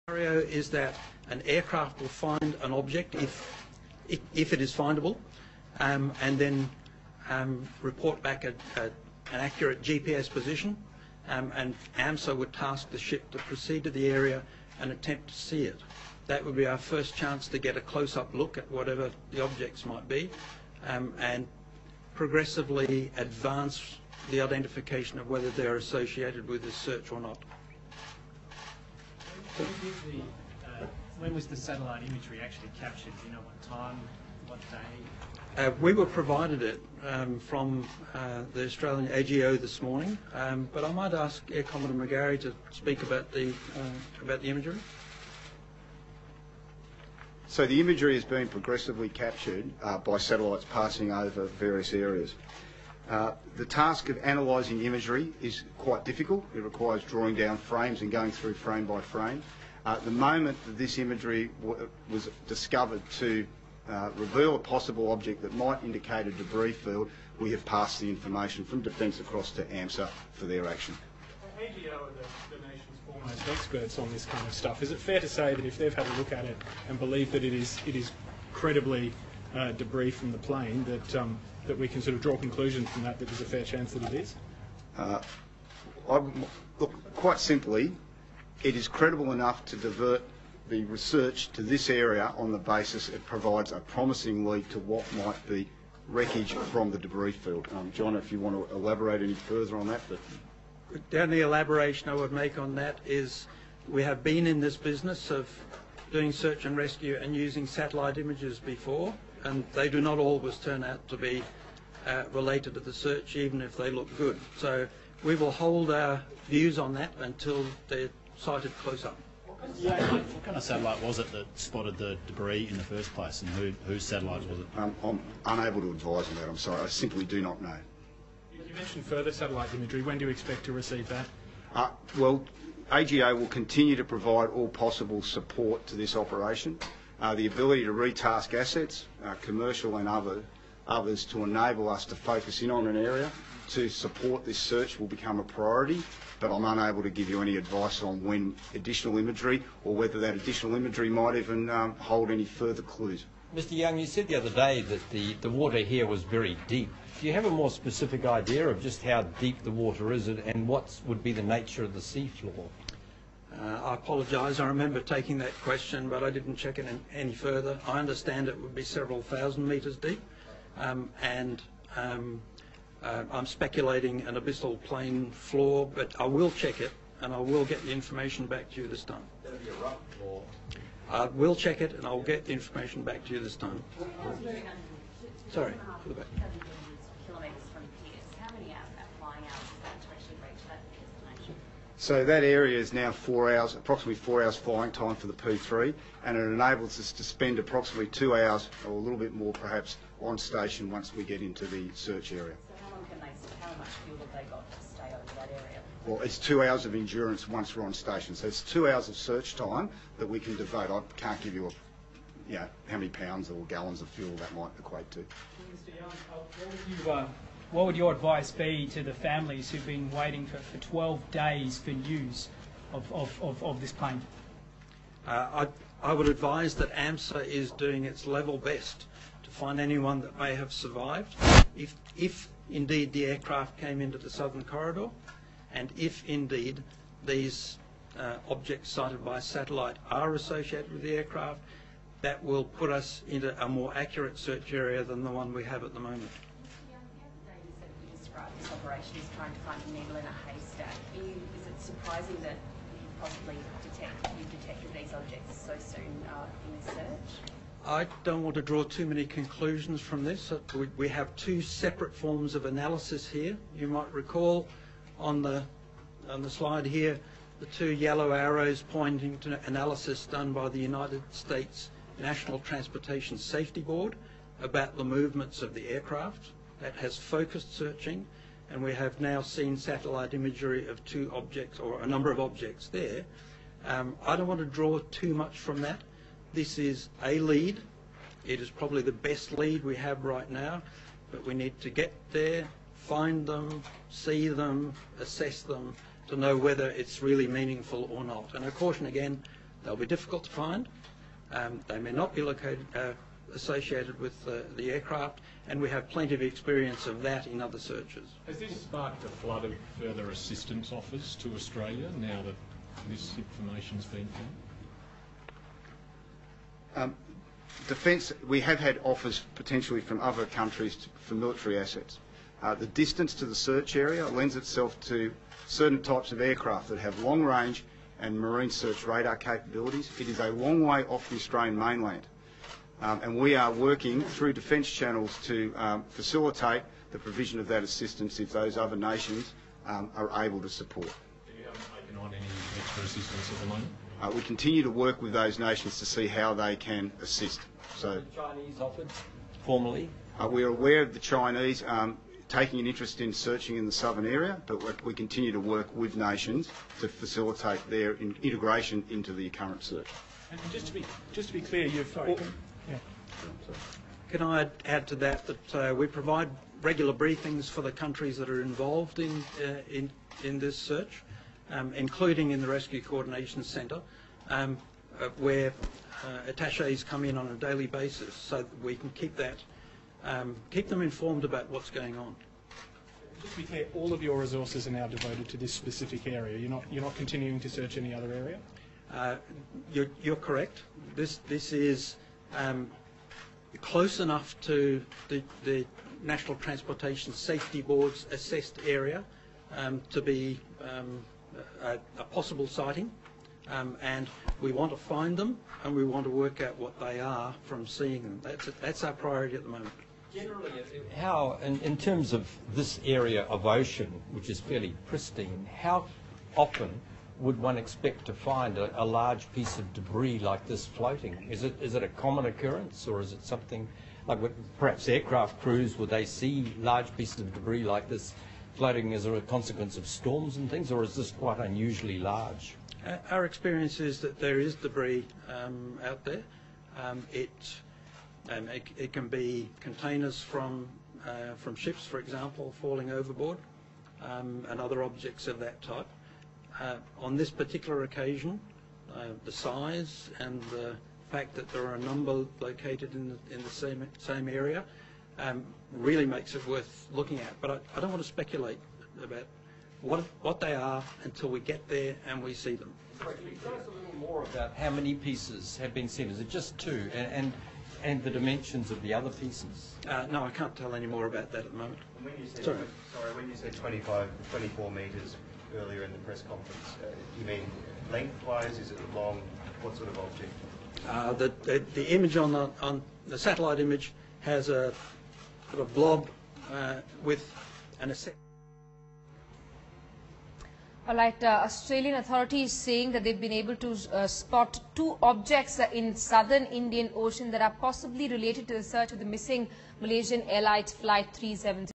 scenario is that an aircraft will find an object if it is findable, and then report back an accurate GPS position, and AMSA would task the ship to proceed to the area and attempt to see it. That would be our first chance to get a close-up look at whatever the objects might be, and progressively advance the identification of whether they're associated with this search or not. When was the satellite imagery actually captured? Do you know what time, what day? We were provided it from the Australian AGO this morning, but I might ask Air Commodore McGarry to speak about the imagery. So the imagery has been progressively captured by satellites passing over various areas. The task of analysing imagery is quite difficult. It requires drawing down frames and going through frame by frame. The moment that this imagery was discovered to reveal a possible object that might indicate a debris field, we have passed the information from Defence across to AMSA for their action. AGO are the nation's foremost experts on this kind of stuff. Is it fair to say that if they've had a look at it and believe that it is credibly debris from the plane, that we can sort of draw conclusions from that there's a fair chance that it is? Look, quite simply, it is credible enough to divert the research to this area on the basis it provides a promising lead to what might be wreckage from the debris field. John, if you want to elaborate any further on that. The only elaboration I would make on that is we have been in this business of doing search and rescue and using satellite images before, and they do not always turn out to be related to the search, even if they look good. So we will hold our views on that until they're sighted close up. What kind of satellite was it that spotted the debris in the first place, and whose satellite was it? I'm unable to advise on that, I'm sorry. I simply do not know. You mentioned further satellite imagery. When do you expect to receive that? Well, AGO will continue to provide all possible support to this operation. The ability to retask assets, commercial and others, to enable us to focus in on an area to support this search will become a priority, but I'm unable to give you any advice on when additional imagery or whether that additional imagery might even hold any further clues. Mr Young, you said the other day that the water here was very deep. Do you have a more specific idea of just how deep the water is and what would be the nature of the seafloor? I apologise, I remember taking that question, but I didn't check it any further. I understand it would be several thousand metres deep, and I'm speculating an abyssal plain floor, but I will check it and I will get the information back to you this time. That'll be a rough floor. I will check it and I'll get the information back to you this time. Sorry, for the back. So that area is now 4 hours, approximately 4 hours flying time for the P3, and it enables us to spend approximately 2 hours, or a little bit more perhaps, on station once we get into the search area. So how much fuel have they got to stay over that area? Well, it's 2 hours of endurance once we're on station, so it's 2 hours of search time that we can devote. I can't give you how many pounds or gallons of fuel that might equate to. Mr. Young, what would your advice be to the families who've been waiting for 12 days for news of this plane? I would advise that AMSA is doing its level best to find anyone that may have survived, if indeed the aircraft came into the southern corridor, and if indeed these objects sighted by satellite are associated with the aircraft. That will put us into a more accurate search area than the one we have at the moment. This operation is trying to find a needle in a haystack. Is it surprising that you've detected these objects so soon in this search? I don't want to draw too many conclusions from this. We have two separate forms of analysis here. You might recall on the slide here the two yellow arrows pointing to analysis done by the United States National Transportation Safety Board about the movements of the aircraft. That has focused searching, and we have now seen satellite imagery of two objects, or a number of objects there. I don't want to draw too much from that. This is a lead. It is probably the best lead we have right now, but we need to get there, find them, see them, assess them, to know whether it's really meaningful or not. And I caution again, They'll be difficult to find. They may not be located, associated with the aircraft, and we have plenty of experience of that in other searches. Has this sparked a flood of further assistance offers to Australia now that this information's been found? Defence, we have had offers potentially from other countries for military assets. The distance to the search area lends itself to certain types of aircraft that have long range and marine search radar capabilities. It is a long way off the Australian mainland. And we are working through defence channels to facilitate the provision of that assistance if those other nations are able to support. You haven't taken on any extra assistance at the moment? We continue to work with those nations to see how they can assist. So, The Chinese offered formally. we are aware of the Chinese taking an interest in searching in the southern area, but we continue to work with nations to facilitate their integration into the current search. And just to be clear, you've... Can I add to that we provide regular briefings for the countries that are involved in this search, including in the Rescue Coordination Centre, where attachés come in on a daily basis, so that we can keep them informed about what's going on. Just to be clear, all of your resources are now devoted to this specific area. You're not continuing to search any other area? You're correct. This is close enough to the National Transportation Safety Board's assessed area to be a possible sighting, and we want to find them and we want to work out what they are from seeing them. That's our priority at the moment. Generally, how, in terms of this area of ocean, which is fairly pristine, how often would one expect to find a large piece of debris like this floating? Is it a common occurrence, or is it something like perhaps aircraft crews, would they see large pieces of debris like this floating as a consequence of storms and things, or is this quite unusually large? Our experience is that there is debris out there. It can be containers from ships, for example, falling overboard, and other objects of that type. On this particular occasion, the size and the fact that there are a number located in the same area really makes it worth looking at. But I don't want to speculate about what they are until we get there and we see them. Can you tell us a little more about how many pieces have been seen? Is it just two? And the dimensions of the other pieces? No, I can't tell any more about that at the moment. When you said, Sorry. when you said 24 metres earlier in the press conference, you mean lengthwise? Is it long? What sort of object? The image on the satellite image has a sort of blob with an ascent. All right, Australian authorities saying that they've been able to spot two objects in southern Indian Ocean that are possibly related to the search of the missing Malaysian Airlines Flight 370.